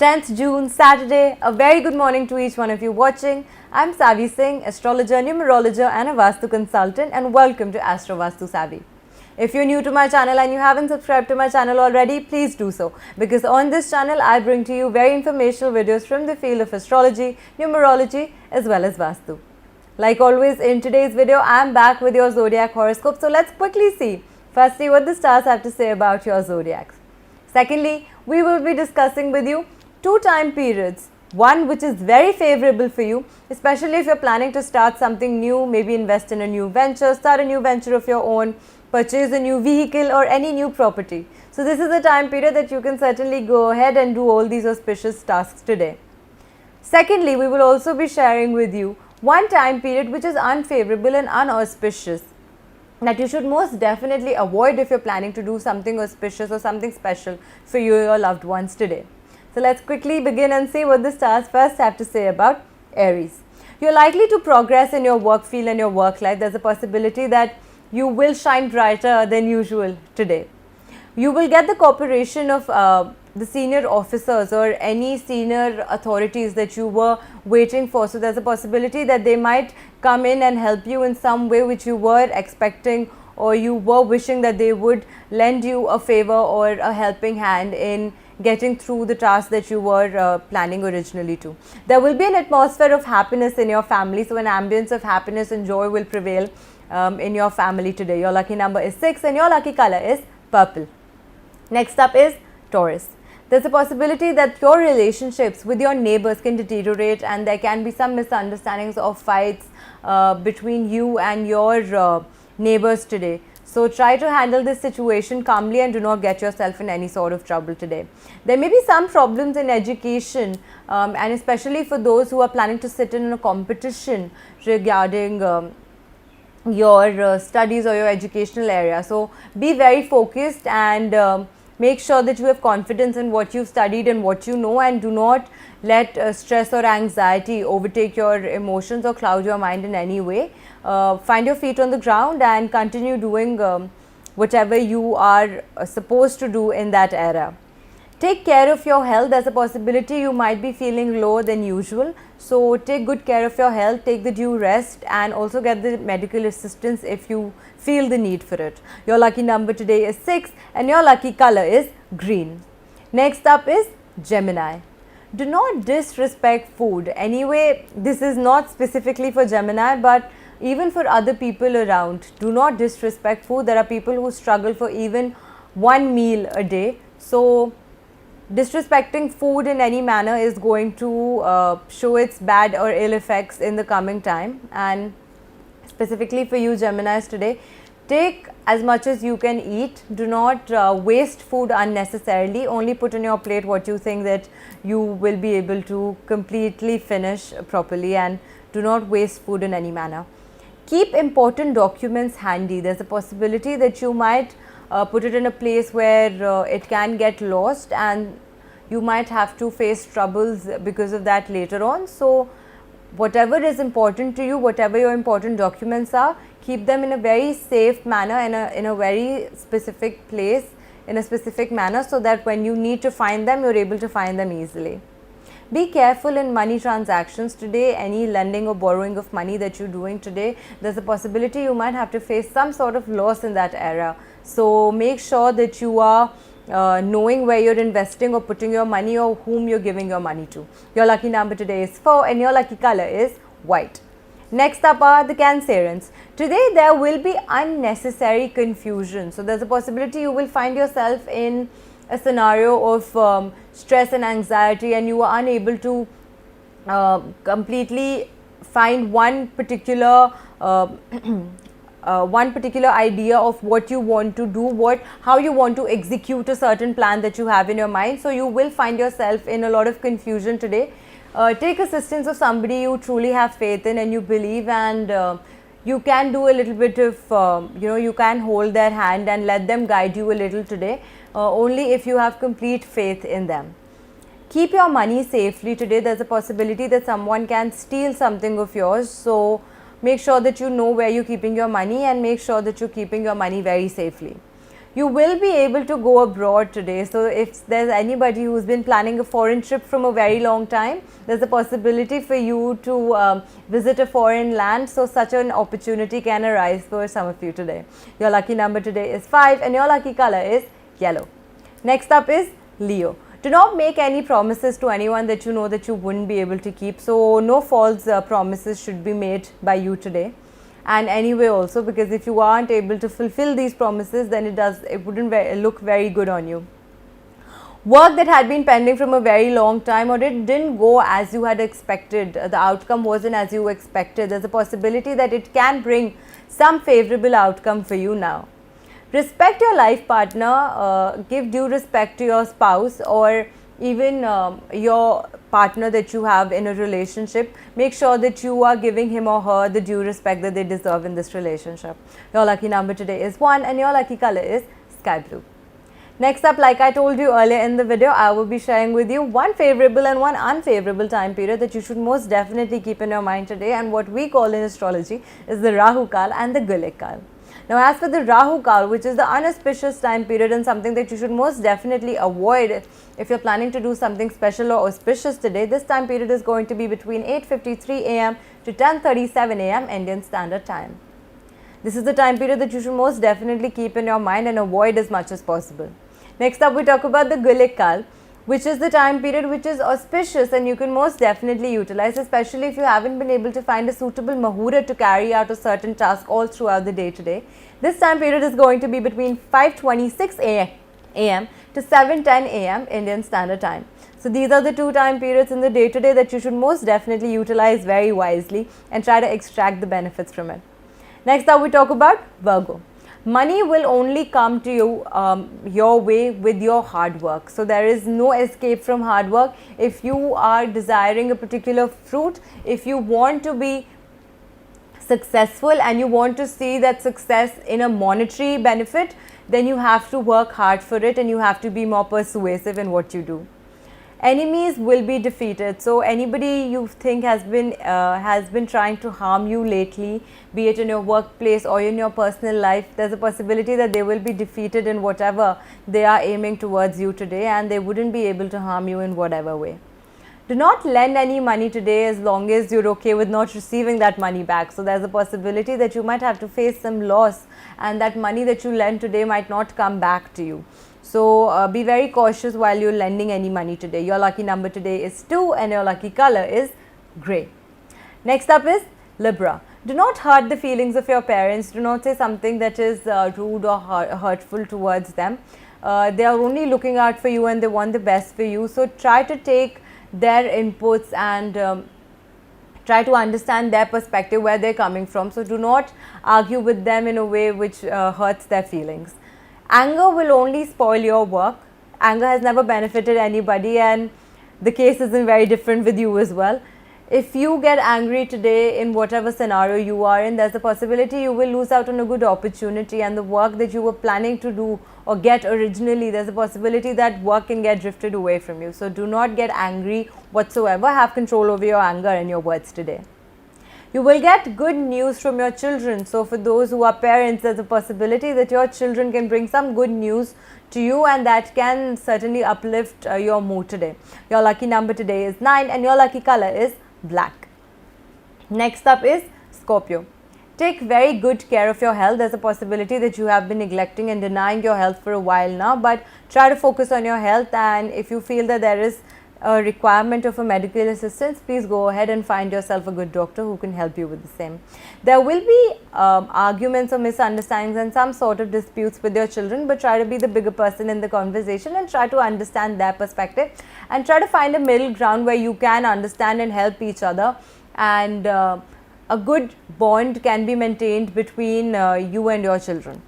10th June, Saturday. A very good morning to each one of you watching. I'm Savvy Singh, astrologer, numerologist and a Vastu consultant, and welcome to Astro Vastu Savvy. If you're new to my channel and you haven't subscribed to my channel already, please do so, because on this channel I bring to you very informational videos from the field of astrology, numerology as well as Vastu. Like always, in today's video I am back with your Zodiac horoscope. So let's quickly see firstly what the stars have to say about your zodiacs. Secondly, we will be discussing with you two time periods. One which is very favorable for you, especially if you're planning to start something new, maybe invest in a new venture, start a new venture of your own, purchase a new vehicle or any new property. So this is a time period that you can certainly go ahead and do all these auspicious tasks today. Secondly, we will also be sharing with you one time period which is unfavorable and unauspicious, that you should most definitely avoid if you're planning to do something auspicious or something special for you or your loved ones today. So let's quickly begin and see what the stars first have to say about Aries. You're likely to progress in your work field and your work life. There's a possibility that you will shine brighter than usual today. You will get the cooperation of the senior officers or any senior authorities that you were waiting for. So there's a possibility that they might come in and help you in some way which you were expecting, or you were wishing that they would lend you a favor or a helping hand in getting through the task that you were planning originally to. There will be an atmosphere of happiness in your family. So an ambience of happiness and joy will prevail in your family today. Your lucky number is 6 and your lucky color is purple. Next up is Taurus. There's a possibility that your relationships with your neighbors can deteriorate, and there can be some misunderstandings or fights between you and your neighbors today. So try to handle this situation calmly and do not get yourself in any sort of trouble today. There may be some problems in education, and especially for those who are planning to sit in a competition regarding your studies or your educational area. So be very focused and make sure that you have confidence in what you've studied and what you know, and do not let stress or anxiety overtake your emotions or cloud your mind in any way. Find your feet on the ground and continue doing whatever you are supposed to do in that era. Take care of your health. There's a possibility you might be feeling lower than usual. So take good care of your health, take the due rest, and also get the medical assistance if you feel the need for it. Your lucky number today is 6 and your lucky color is green. Next up is Gemini. Do not disrespect food. Anyway, this is not specifically for Gemini, but even for other people around. Do not disrespect food. There are people who struggle for even one meal a day. So disrespecting food in any manner is going to show its bad or ill effects in the coming time. And specifically for you Geminis today, take as much as you can eat. Do not waste food unnecessarily. Only put on your plate what you think that you will be able to completely finish properly, and do not waste food in any manner. Keep important documents handy. There's a possibility that you might put it in a place where it can get lost, and you might have to face troubles because of that later on. So whatever is important to you, whatever your important documents are, keep them in a very safe manner, in a very specific place, in a specific manner, so that when you need to find them, you're able to find them easily. Be careful in money transactions today. Any lending or borrowing of money that you're doing today, there's a possibility you might have to face some sort of loss in that era. So make sure that you are knowing where you're investing or putting your money, or whom you're giving your money to. Your lucky number today is 4 and your lucky color is white. Next up are the Cancerians. Today there will be unnecessary confusion. So there's a possibility you will find yourself in a scenario of stress and anxiety, and you are unable to completely find one particular idea of what you want to do, how you want to execute a certain plan that you have in your mind. So you will find yourself in a lot of confusion today. Take assistance of somebody you truly have faith in and you believe, and you can do a little bit of you can hold their hand and let them guide you a little today, only if you have complete faith in them. Keep your money safely today. There's a possibility that someone can steal something of yours, so make sure that you know where you're keeping your money, and make sure that you're keeping your money very safely. You will be able to go abroad today. So if there's anybody who's been planning a foreign trip from a very long time, there's a possibility for you to visit a foreign land. So such an opportunity can arise for some of you today. Your lucky number today is 5 and your lucky color is yellow. Next up is Leo. Do not make any promises to anyone that you know that you wouldn't be able to keep. So no false promises should be made by you today. And anyway also, because if you aren't able to fulfill these promises, then it wouldn't look very good on you. Work that had been pending from a very long time, or it didn't go as you had expected, the outcome wasn't as you expected, there's a possibility that it can bring some favorable outcome for you now. Respect your life partner, give due respect to your spouse or even your partner that you have in a relationship. Make sure that you are giving him or her the due respect that they deserve in this relationship. Your lucky number today is 1 and your lucky color is sky blue. Next up, like I told you earlier in the video, I will be sharing with you one favorable and one unfavorable time period that you should most definitely keep in your mind today, and what we call in astrology is the Rahu Kal and the Gulick Kal. Now, as for the Rahu Kal, which is the unauspicious time period and something that you should most definitely avoid if you're planning to do something special or auspicious today, this time period is going to be between 8:53 am to 10:37 am Indian Standard Time. This is the time period that you should most definitely keep in your mind and avoid as much as possible. Next up, we talk about the Gulick Kal, which is the time period which is auspicious and you can most definitely utilize, especially if you haven't been able to find a suitable Muhurat to carry out a certain task all throughout the day today. This time period is going to be between 5:26 am to 7:10 am Indian Standard Time. So these are the two time periods in the day today that you should most definitely utilize very wisely and try to extract the benefits from it. Next up, we talk about Virgo. Money will only come to you your way with your hard work. So there is no escape from hard work. If you are desiring a particular fruit, if you want to be successful and you want to see that success in a monetary benefit, then you have to work hard for it and you have to be more persuasive in what you do. Enemies will be defeated. So anybody you think has been trying to harm you lately, be it in your workplace or in your personal life, there's a possibility that they will be defeated in whatever they are aiming towards you today, and they wouldn't be able to harm you in whatever way. Do not lend any money today as long as you're okay with not receiving that money back. So there's a possibility that you might have to face some loss and that money that you lend today might not come back to you. So be very cautious while you're lending any money today. Your lucky number today is 2 and your lucky color is grey. Next up is Libra. Do not hurt the feelings of your parents. Do not say something that is rude or hurtful towards them. They are only looking out for you and they want the best for you. So try to take their inputs and try to understand their perspective, where they're coming from. So do not argue with them in a way which hurts their feelings. Anger will only spoil your work. Anger has never benefited anybody, and the case isn't very different with you as well. If you get angry today in whatever scenario you are in, there's a possibility you will lose out on a good opportunity, and the work that you were planning to do or get originally, there's a possibility that work can get drifted away from you. So do not get angry whatsoever. Have control over your anger and your words today. You will get good news from your children. So for those who are parents, there's a possibility that your children can bring some good news to you, and that can certainly uplift your mood today. Your lucky number today is 9 and your lucky color is black. Next up is Scorpio. Take very good care of your health. There's a possibility that you have been neglecting and denying your health for a while now, but try to focus on your health, and if you feel that there is a requirement of a medical assistance, please go ahead and find yourself a good doctor who can help you with the same. There will be arguments or misunderstandings and some sort of disputes with your children, but try to be the bigger person in the conversation and try to understand their perspective and try to find a middle ground where you can understand and help each other, and a good bond can be maintained between you and your children.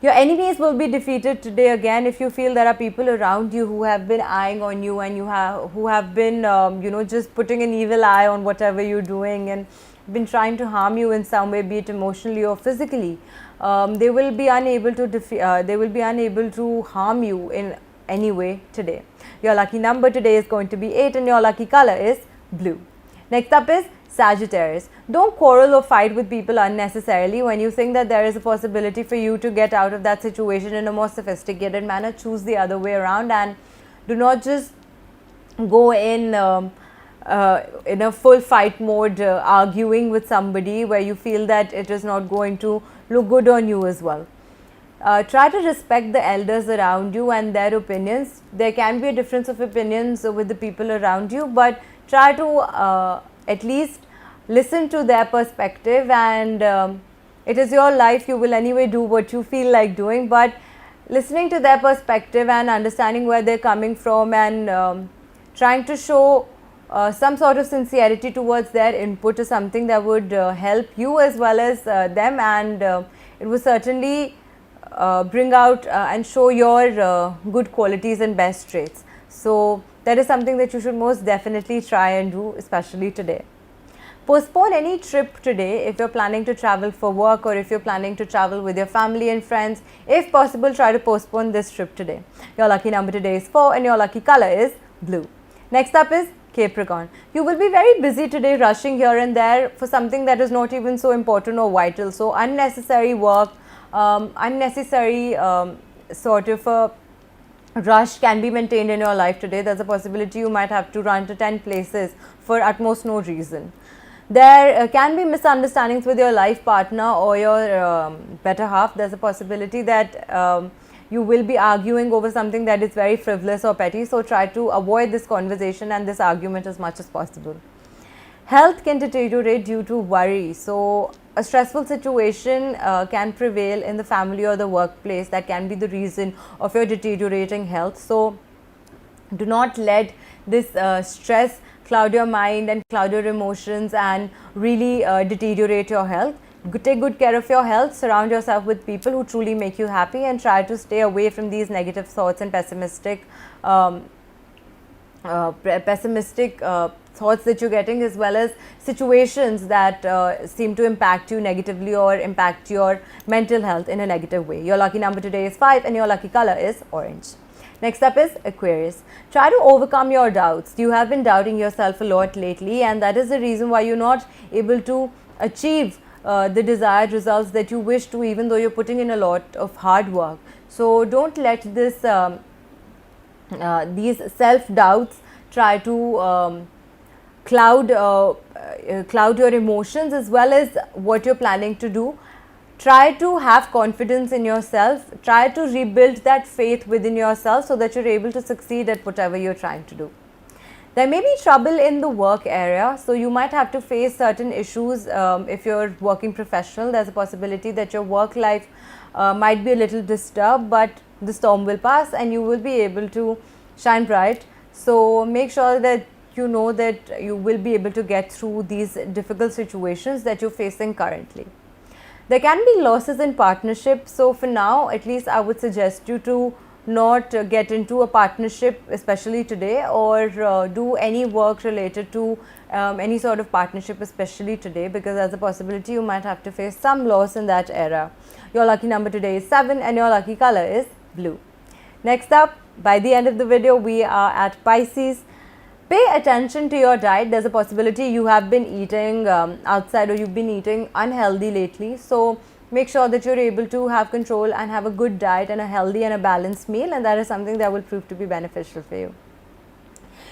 Your enemies will be defeated today. Again, if you feel there are people around you who have been eyeing on you and who have been just putting an evil eye on whatever you're doing and been trying to harm you in some way, be it emotionally or physically, they will be unable to harm you in any way today. Your lucky number today is going to be 8 and your lucky color is blue. Next up is Sagittarius, don't quarrel or fight with people unnecessarily. When you think that there is a possibility for you to get out of that situation in a more sophisticated manner, choose the other way around and do not just go in a full fight mode, arguing with somebody where you feel that it is not going to look good on you as well. Try to respect the elders around you and their opinions. There can be a difference of opinions with the people around you, but try to at least listen to their perspective, and it is your life. You will anyway do what you feel like doing, but listening to their perspective and understanding where they're coming from, and trying to show some sort of sincerity towards their input is something that would help you as well as them, and it will certainly bring out and show your good qualities and best traits. So that is something that you should most definitely try and do, especially today. Postpone any trip today if you're planning to travel for work, or if you're planning to travel with your family and friends. If possible, try to postpone this trip today. Your lucky number today is 4 and your lucky color is blue. Next up is Capricorn. You will be very busy today, rushing here and there for something that is not even so important or vital. So unnecessary work, unnecessary sort of a rush can be maintained in your life today. There's a possibility you might have to run to 10 places for at most no reason. There can be misunderstandings with your life partner or your better half. There's a possibility that you will be arguing over something that is very frivolous or petty. So try to avoid this conversation and this argument as much as possible. Health can deteriorate due to worry. So a stressful situation can prevail in the family or the workplace. That can be the reason of your deteriorating health. So do not let this stress cloud your mind and cloud your emotions and really deteriorate your health. Take good care of your health. Surround yourself with people who truly make you happy, and try to stay away from these negative thoughts and pessimistic thoughts that you're getting, as well as situations that seem to impact you negatively or impact your mental health in a negative way. Your lucky number today is 5 and your lucky color is orange. Next up is Aquarius. Try to overcome your doubts. You have been doubting yourself a lot lately, and that is the reason why you're not able to achieve the desired results that you wish to, even though you're putting in a lot of hard work. So don't let this these self-doubts try to cloud your emotions as well as what you're planning to do. Try to have confidence in yourself. Try to rebuild that faith within yourself so that you're able to succeed at whatever you're trying to do. There may be trouble in the work area, so you might have to face certain issues. If you're working professional, there's a possibility that your work life might be a little disturbed, but the storm will pass and you will be able to shine bright. So make sure that you know that you will be able to get through these difficult situations that you're facing currently. There can be losses in partnership, so for now at least I would suggest you to not get into a partnership, especially today, or do any work related to any sort of partnership, especially today, because there's a possibility you might have to face some loss in that era. Your lucky number today is 7 and your lucky color is blue. Next up, by the end of the video, we are at Pisces. Pay attention to your diet. There's a possibility you have been eating outside, or you've been eating unhealthy lately. So make sure that you're able to have control and have a good diet and a healthy and a balanced meal, and that is something that will prove to be beneficial for you.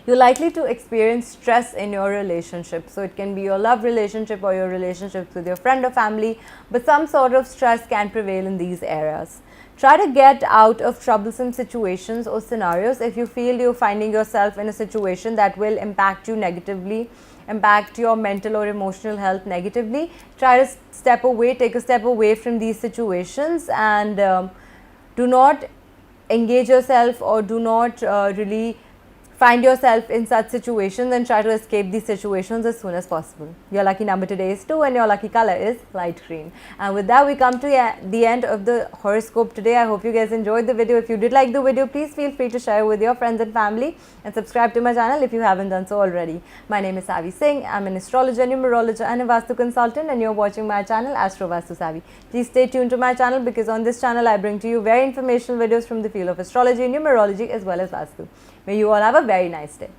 You're likely to experience stress in your relationship. So it can be your love relationship or your relationships with your friend or family, but some sort of stress can prevail in these areas. Try to get out of troublesome situations or scenarios. If you feel you're finding yourself in a situation that will impact you negatively, impact your mental or emotional health negatively, try to take a step away from these situations, and do not engage yourself, or do not really find yourself in such situations, and try to escape these situations as soon as possible. Your lucky number today is 2 and your lucky color is light green. And with that, we come to the end of the horoscope today. I hope you guys enjoyed the video. If you did like the video, please feel free to share with your friends and family, and subscribe to my channel if you haven't done so already. My name is Savi Singh. I'm an astrologer, numerologist and a Vastu consultant, and you're watching my channel Astro Vastu Savi. Please stay tuned to my channel, because on this channel I bring to you very informational videos from the field of astrology, numerology as well as Vastu. May you all have a very nice day.